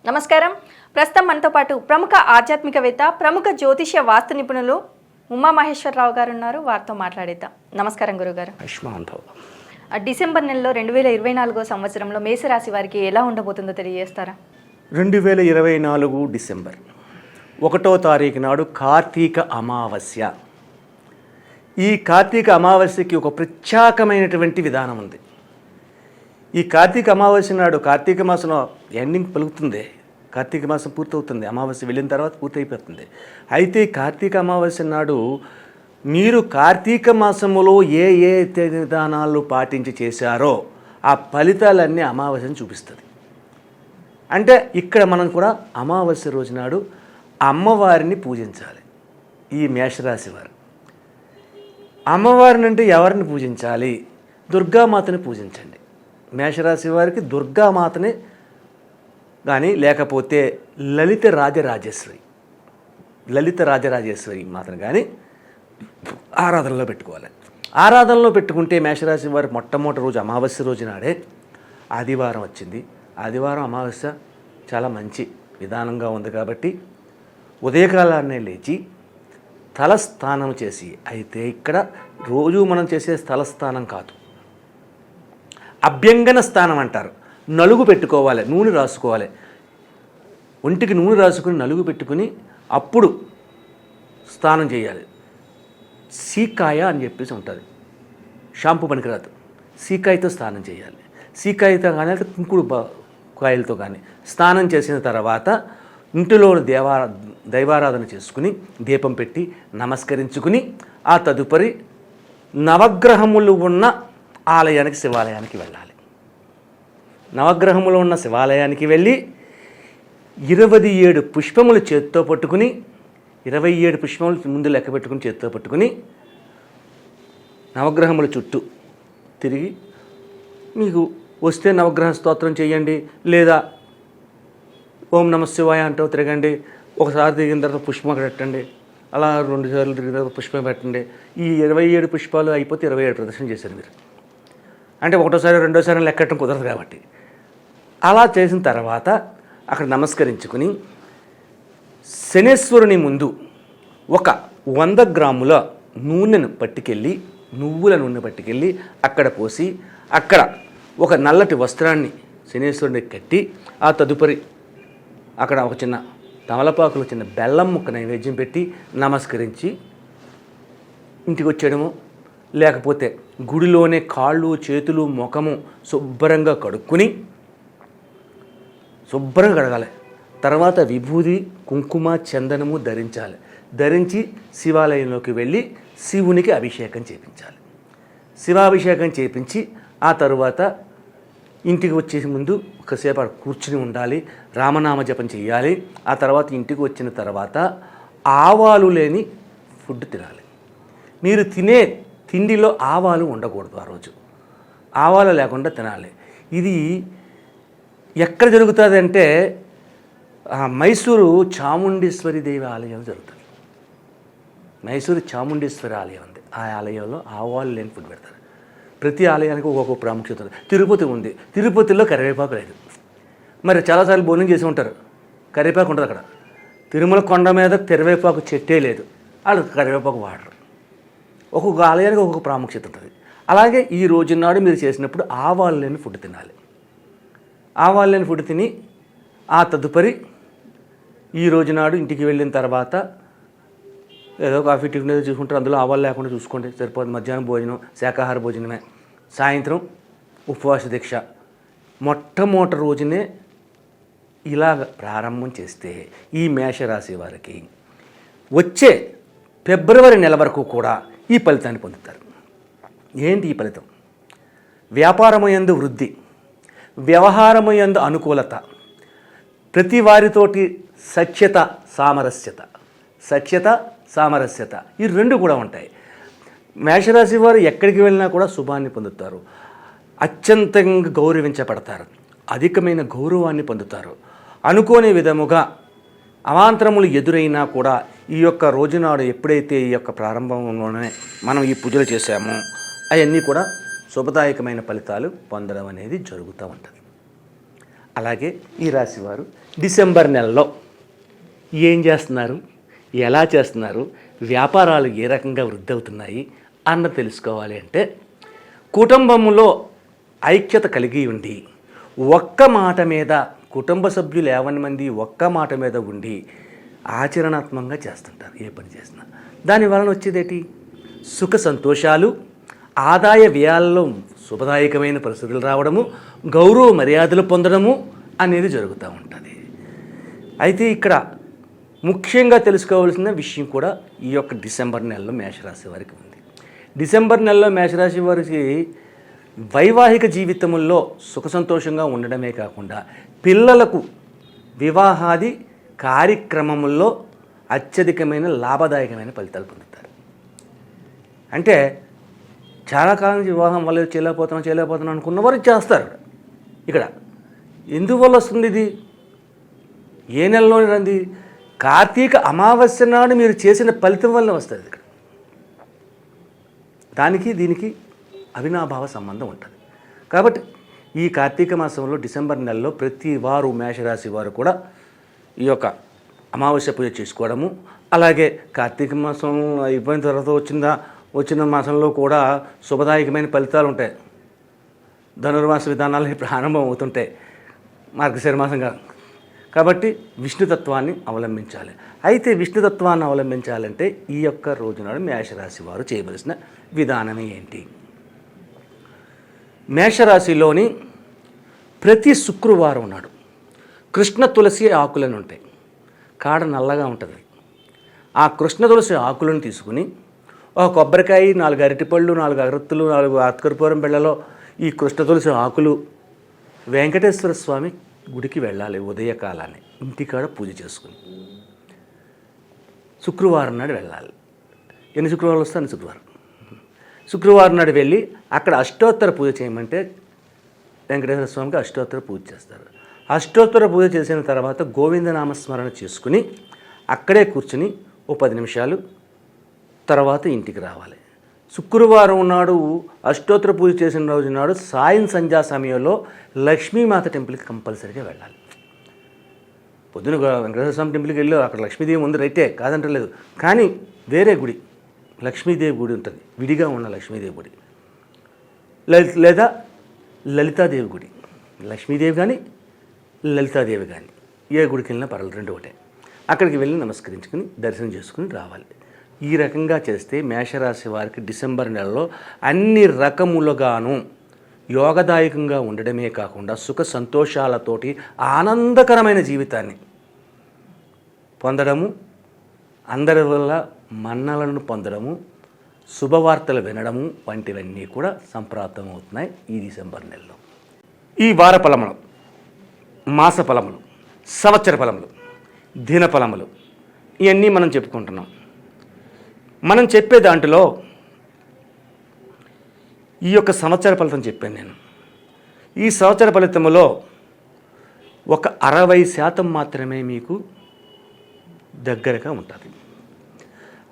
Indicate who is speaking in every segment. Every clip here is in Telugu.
Speaker 1: నమస్కారం. ప్రస్తుతం మనతో పాటు ప్రముఖ ఆధ్యాత్మికవేత్త, ప్రముఖ జ్యోతిష్య వాస్తు నిపుణులు ఉమామహేశ్వరరావు గారు ఉన్నారు. వారితో మాట్లాడేద్దాం. నమస్కారం గురుగారు. డిసెంబర్ నెలలో 2024 సంవత్సరంలో మేషరాశి వారికి ఎలా ఉండబోతుందో తెలియజేస్తారా?
Speaker 2: 2024 డిసెంబర్ 1వ తారీఖు నాడు కార్తీక అమావాస్య. ఈ కార్తీక అమావాస్యకి ఒక ప్రత్యేకమైనటువంటి విధానం ఉంది. ఈ కార్తీక అమావాస్య నాడు కార్తీక మాసంలో ఎండింగ్ పలుకుతుంది, కార్తీక మాసం పూర్తవుతుంది, అమావాస్య వెళ్ళిన తర్వాత పూర్తయిపోతుంది. అయితే కార్తీక అమావాస్య నాడు మీరు కార్తీక మాసములో ఏ ఏ విధానాలు పాటించి చేశారో ఆ ఫలితాలన్నీ అమావాస్యను చూపిస్తుంది. అంటే ఇక్కడ మనం కూడా అమావాస్య రోజు నాడు అమ్మవారిని పూజించాలి. ఈ మేషరాశి వారు అమ్మవారిని అంటే ఎవరిని పూజించాలి? దుర్గామాతని పూజించండి. మేషరాశి వారికి దుర్గామాతని కానీ లేకపోతే లలిత రాజరాజేశ్వరి మాతను కానీ ఆరాధనలో పెట్టుకోవాలి. ఆరాధనలో పెట్టుకుంటే మేషరాశి వారి మొట్టమొదటి రోజు అమావాస్య రోజు నాడే ఆదివారం వచ్చింది. ఆదివారం అమావాస్య చాలా మంచి విధానంగా ఉంది కాబట్టి ఉదయకాలాన్నే లేచి తలస్నానం చేసి, అయితే ఇక్కడ రోజు మనం చేసే తలస్నానం కాదు, అభ్యంగన స్నానం అంటారు. నలుగు పెట్టుకోవాలి, నూనె రాసుకోవాలి, ఒంటికి నూనె రాసుకుని నలుగు పెట్టుకుని అప్పుడు స్నానం చేయాలి. సీకాయ అని చెప్పేసి ఉంటుంది, షాంపూ పనికిరాదు, సీకాయతో స్నానం చేయాలి. సీకాయతో కానీ అయితే కుంకుడు కాయలతో కానీ స్నానం చేసిన తర్వాత ఇంటిలో దైవారాధన చేసుకుని దీపం పెట్టి నమస్కరించుకుని ఆ తదుపరి నవగ్రహములు ఉన్న ఆలయానికి, శివాలయానికి వెళ్ళాలి. నవగ్రహములు ఉన్న శివాలయానికి వెళ్ళి 27 పుష్పములు చేతితో పట్టుకుని, 27 పుష్పములు ముందు లెక్క పెట్టుకుని చేతితో పట్టుకుని నవగ్రహముల చుట్టూ తిరిగి, మీకు వస్తే నవగ్రహ స్తోత్రం చేయండి, లేదా ఓం నమ శివాయ అంటూ తిరగండి. ఒకసారి తిరిగిన తర్వాత పుష్పం పెట్టండి, అలా 2 సార్లు తిరిగిన తర్వాత పుష్పం పెట్టండి. ఈ 27 పుష్పాలు అయిపోతే 27 ప్రదర్శన చేశారు మీరు. అంటే ఒకటోసారి రెండోసారి లెక్కటం కుదరదు కాబట్టి అలా చేసిన తర్వాత అక్కడ నమస్కరించుకుని శనేశ్వరుని ముందు ఒక 100 గ్రాముల నూనెను పట్టుకెళ్ళి, నువ్వుల నూనె పట్టుకెళ్ళి అక్కడ పోసి, అక్కడ ఒక నల్లటి వస్త్రాన్ని శనేశ్వరునికి కట్టి, ఆ తదుపరి అక్కడ ఒక చిన్న తమలపాకులు, చిన్న బెల్లం ముక్క నైవేద్యం పెట్టి నమస్కరించి ఇంటికి వచ్చేయడము. లేకపోతే గుడిలోనే కాళ్ళు, చేతులు, ముఖము శుభ్రంగా కడుక్కుని, శుభ్రంగా కడగాలి. తర్వాత విభూది, కుంకుమ, చందనము ధరించాలి. ధరించి శివాలయంలోకి వెళ్ళి శివునికి అభిషేకం చేయించాలి. శివాభిషేకం చేయించి ఆ తరువాత ఇంటికి వచ్చే ముందు ఒకసేపు అక్కడ కూర్చుని ఉండాలి, రామనామ జపం చేయాలి. ఆ తర్వాత ఇంటికి వచ్చిన తర్వాత ఆవాలు లేని ఫుడ్ తినాలి. మీరు తినే తిండిలో ఆవాలు ఉండకూడదు. ఆ రోజు ఆవాలు లేకుండా తినాలి. ఇది ఎక్కడ జరుగుతుంది అంటే మైసూరు చాముండేశ్వరి దేవి ఆలయం జరుగుతుంది. మైసూరు చాముండేశ్వరి ఆలయం ఉంది. ఆ ఆలయంలో ఆవాలు లేని ఫుడ్ పెడతారు. ప్రతి ఆలయానికి ఒక్కొక్క ప్రాముఖ్యత ఉంది. తిరుపతి ఉంది, తిరుపతిలో కరివేపాకు లేదు. మరి చాలాసార్లు భోజనం చేసి ఉంటారు, కరివేపాకు ఉంటుంది అక్కడ. తిరుమల కొండ మీద కరివేపాకు చెట్టే లేదు, వాళ్ళు కరివేపాకు వాడరు. ఒక్కొక్క ఆలయానికి ఒక్కొక్క ప్రాముఖ్యత ఉంటుంది. అలాగే ఈ రోజునాడు మీరు చేసినప్పుడు ఆవాలు లేని ఫుడ్ తినాలి. ఆవాలు లేని ఫుడ్ తిని ఆ తదుపరి ఈ రోజునాడు ఇంటికి వెళ్ళిన తర్వాత ఏదో కాఫీ టిఫిన్ ఏదో చూసుకుంటారు, అందులో ఆవాలు లేకుండా చూసుకోండి, సరిపోతుంది. మధ్యాహ్నం భోజనం శాకాహార భోజనమే. సాయంత్రం ఉపవాస దీక్ష. మొట్టమొదటి రోజునే ఇలాగ ప్రారంభం చేస్తే ఈ మేషరాశి వారికి వచ్చే ఫిబ్రవరి నెల వరకు కూడా ఈ ఫలితాన్ని పొందుతారు. ఏంటి ఈ ఫలితం? వ్యాపారమయందు వృద్ధి, వ్యవహారమయందు అనుకూలత, ప్రతి వారితోటి సఖ్యత సామరస్యత ఈ రెండు కూడా ఉంటాయి. మేషరాశి వారు ఎక్కడికి వెళ్ళినా కూడా శుభాన్ని పొందుతారు, అత్యంతంగా గౌరవించబడతారు, అధికమైన గౌరవాన్ని పొందుతారు. అనుకోని విధముగా అవాంతరములు ఎదురైనా కూడా ఈ యొక్క రోజునాడు ఎప్పుడైతే ఈ యొక్క ప్రారంభంలోనే మనం ఈ పూజలు చేశామో అవన్నీ కూడా శుభదాయకమైన ఫలితాలు పొందడం అనేది జరుగుతూ ఉంటుంది. అలాగే ఈ రాశి వారు డిసెంబర్ నెలలో ఏం చేస్తున్నారు, ఎలా చేస్తున్నారు, వ్యాపారాలు ఏ రకంగా వృద్ధి అవుతున్నాయి అన్నది తెలుసుకోవాలి అంటే కుటుంబంలో ఐక్యత కలిగి ఉండి ఒక్క మాట మీద కుటుంబ సభ్యులు 50 మంది ఒక్క మాట మీద ఉండి ఆచరణాత్మకంగా చేస్తుంటారు ఏ పని చేసినా. దానివలన వచ్చేదేంటి? సుఖ సంతోషాలు, ఆదాయ వ్యయాల్లో శుభదాయకమైన పరిస్థితులు రావడము, గౌరవ మర్యాదలు పొందడము అనేది జరుగుతూ ఉంటుంది. అయితే ఇక్కడ ముఖ్యంగా తెలుసుకోవాల్సిన విషయం కూడా ఈ యొక్క డిసెంబర్ నెలలో మేషరాశి వారికి ఉంది. డిసెంబర్ నెలలో మేషరాశి వారికి వైవాహిక జీవితంలో సుఖ సంతోషంగా ఉండడమే కాకుండా పిల్లలకు వివాహాది కార్యక్రమంలో అత్యధికమైన లాభదాయకమైన ఫలితాలు పొందుతారు. అంటే చాలా కాలం నుంచి వివాహం వల్ల చేయలేకపోతున్నాం అనుకున్నవారు చేస్తారు. ఇక్కడ ఎందువల్ల వస్తుంది ఇది? ఏ నెలలో రంది? కార్తీక అమావాస్య నాడు మీరు చేసిన ఫలితం వల్ల వస్తుంది. ఇక్కడ దానికి దీనికి అవినాభావ సంబంధం ఉంటుంది. కాబట్టి ఈ కార్తీక మాసంలో డిసెంబర్ నెలలో ప్రతి వారు మేషరాశి వారు కూడా ఈ యొక్క అమావాస్య పూజ చేసుకోవడము, అలాగే కార్తీక మాసం అయిపోయిన తర్వాత వచ్చిన మాసంలో కూడా శుభదాయకమైన ఫలితాలు ఉంటాయి. ధనుర్మాస విధానాలు ప్రారంభం అవుతుంటాయి మార్గశిర మాసంగా. కాబట్టి విష్ణుతత్వాన్ని అవలంబించాలి. అయితే విష్ణుతత్వాన్ని అవలంబించాలంటే ఈ యొక్క రోజునాడు మేషరాశి వారు చేయవలసిన విధానం ఏంటి? మేషరాశిలోని ప్రతి శుక్రవారం నాడు కృష్ణ తులసి ఆకులను ఉంటాయి, కాడ నల్లగా ఉంటుంది. ఆ కృష్ణ తులసి ఆకులను తీసుకుని ఒక కొబ్బరికాయ, 4 అరటిపళ్ళు, 4 అగరత్తులు, 4 ఆత్కర్పూరం బిళ్ళలో ఈ కృష్ణ తులసి ఆకులు వెంకటేశ్వర స్వామి గుడికి వెళ్ళాలి. ఉదయకాలాన్ని ఇంటికాడ పూజ చేసుకుని శుక్రవారం నాడు వెళ్ళాలి. ఎన్ని శుక్రవారాలు వస్తే అన్ని శుక్రవారం నాడు వెళ్ళి అక్కడ అష్టోత్తర పూజ చేయమంటే వెంకటేశ్వర స్వామికి అష్టోత్తర పూజ చేస్తారు. అష్టోత్తర పూజ చేసిన తర్వాత గోవిందనామస్మరణ చేసుకుని అక్కడే కూర్చుని ఓ 10 నిమిషాలు తర్వాత ఇంటికి రావాలి. శుక్రవారం నాడు అష్టోత్తర పూజ చేసిన రోజు నాడు సాయం సంధ్యా సమయంలో లక్ష్మీమాత టెంపుల్కి కంపల్సరీగా వెళ్ళాలి. పొద్దున వెంకటేశ్వర స్వామి టెంపుల్కి వెళ్ళి అక్కడ లక్ష్మీదేవి ఉంది, రైతే కాదంటలేదు. కానీ వేరే గుడి లక్ష్మీదేవి గుడి ఉంటుంది, విడిగా ఉన్న లక్ష్మీదేవి గుడి, లేదా లలితాదేవి గుడి. లక్ష్మీదేవి కానీ లలితాదేవి కానీ ఏ గుడికి వెళ్ళినా పర్వాలేదు, 2 ఒకటే. అక్కడికి వెళ్ళి నమస్కరించుకుని దర్శనం చేసుకుని రావాలి. ఈ రకంగా చేస్తే మేషరాశి వారికి డిసెంబర్ నెలలో అన్ని రకములుగాను యోగదాయకంగా ఉండడమే కాకుండా సుఖ సంతోషాలతోటి ఆనందకరమైన జీవితాన్ని పొందడము, అందరి వల్ల మన్నలను పొందడము, శుభవార్తలు వినడము వంటివన్నీ కూడా సంప్రాప్తమవుతున్నాయి ఈ డిసెంబర్ నెలలో. ఈ వార ఫలములు, మాస ఫలములు, సంవత్సర ఫలములు, దిన ఫలములు ఇవన్నీ మనం చెప్పుకుంటున్నాం. మనం చెప్పే దాంట్లో ఈ యొక్క సంవత్సర ఫలితం చెప్పాను నేను. ఈ సంవత్సర ఫలితంలో ఒక 60% మాత్రమే మీకు దగ్గరగా ఉంటుంది.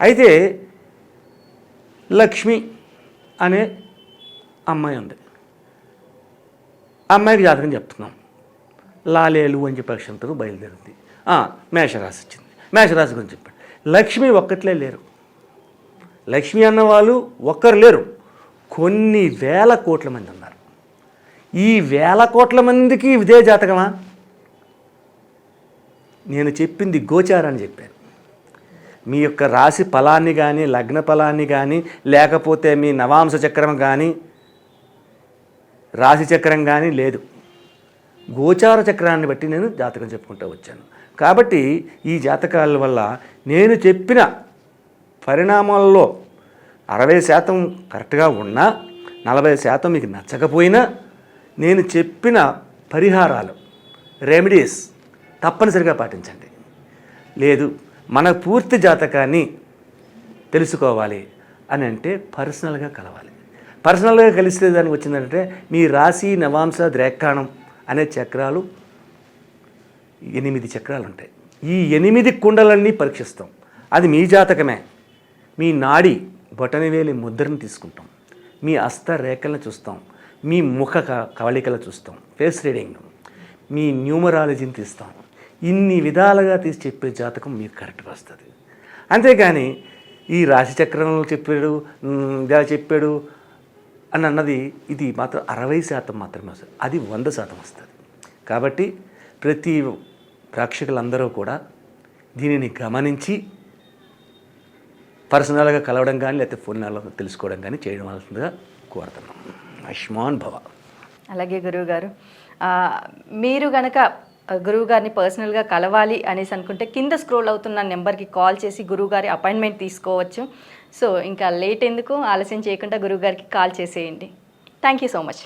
Speaker 2: అయితే లక్ష్మి అనే అమ్మాయి ఉంది. అమ్మాయికి జాతకం చెప్తున్నాం. లాలేలు అని చెప్పి అక్షంతరం బయలుదేరింది. మేషరాశి వచ్చింది. మేషరాశి గురించి చెప్పండి. లక్ష్మి ఒక్కట్లే లేరు. లక్ష్మి అన్నవాళ్ళు ఒక్కరు లేరు, కొన్ని వేల కోట్ల మంది ఉన్నారు. ఈ వేల కోట్ల మందికి ఇదే జాతకమా? నేను చెప్పింది గోచారాన్ని చెప్పాను. మీ యొక్క రాశి ఫలాన్ని కానీ, లగ్న ఫలాన్ని కానీ, లేకపోతే మీ నవాంశ చక్రం కానీ, రాశి చక్రం కానీ లేదు. గోచార చక్రాన్ని బట్టి నేను జాతకం చెప్పుకుంటూ వచ్చాను. కాబట్టి ఈ జాతకాల వల్ల నేను చెప్పిన పరిణామాల్లో 60% కరెక్ట్గా ఉన్నా, 40% మీకు నచ్చకపోయినా, నేను చెప్పిన పరిహారాలు, రెమెడీస్ తప్పనిసరిగా పాటించండి. లేదు మన పూర్తి జాతకాన్ని తెలుసుకోవాలి అని అంటే పర్సనల్గా కలవాలి. పర్సనల్గా కలిస్తే దానికి వచ్చిందంటే మీ రాశి, నవాంశ, ద్రేక్కాణం అనే చక్రాలు 8 చక్రాలు ఉంటాయి. ఈ 8 కుండలన్నీ పరీక్షిస్తాం. అది మీ జాతకమే. మీ నాడి బొటనవేలి ముద్రను తీసుకుంటాం, మీ హస్త రేఖలను చూస్తాం, మీ ముఖ కవళికలు చూస్తాం, ఫేస్ రీడింగ్, మీ న్యూమరాలజీని తీస్తాం. ఇన్ని విధాలుగా తీసి చెప్పే జాతకం మీకు కరెక్ట్గా వస్తుంది. అంతేగాని ఈ రాశి చక్రంలో చెప్పాడు, ఇలా చెప్పాడు అని అన్నది ఇది మాత్రం 60% మాత్రమే వస్తుంది. అది 100% వస్తుంది. కాబట్టి ప్రతి ప్రేక్షకులందరూ కూడా దీనిని గమనించి పర్సనల్గా కలవడం కానీ లేకపోతే ఫోన్ తెలుసుకోవడం కానీ చేయడం వలసిందిగా కోరుతున్నాం. ఆయుష్మాన్ భవ.
Speaker 1: అలాగే గురువుగారు, మీరు గనక గురువుగారిని పర్సనల్గా కలవాలి అనేసి అనుకుంటే కింద స్క్రోల్ అవుతున్న నెంబర్కి కాల్ చేసి గురువుగారి అపాయింట్మెంట్ తీసుకోవచ్చు. సో ఇంకా లేట్ ఎందుకు, ఆలస్యం చేయకుండా గురువుగారికి కాల్ చేసేయండి. Thank you so much.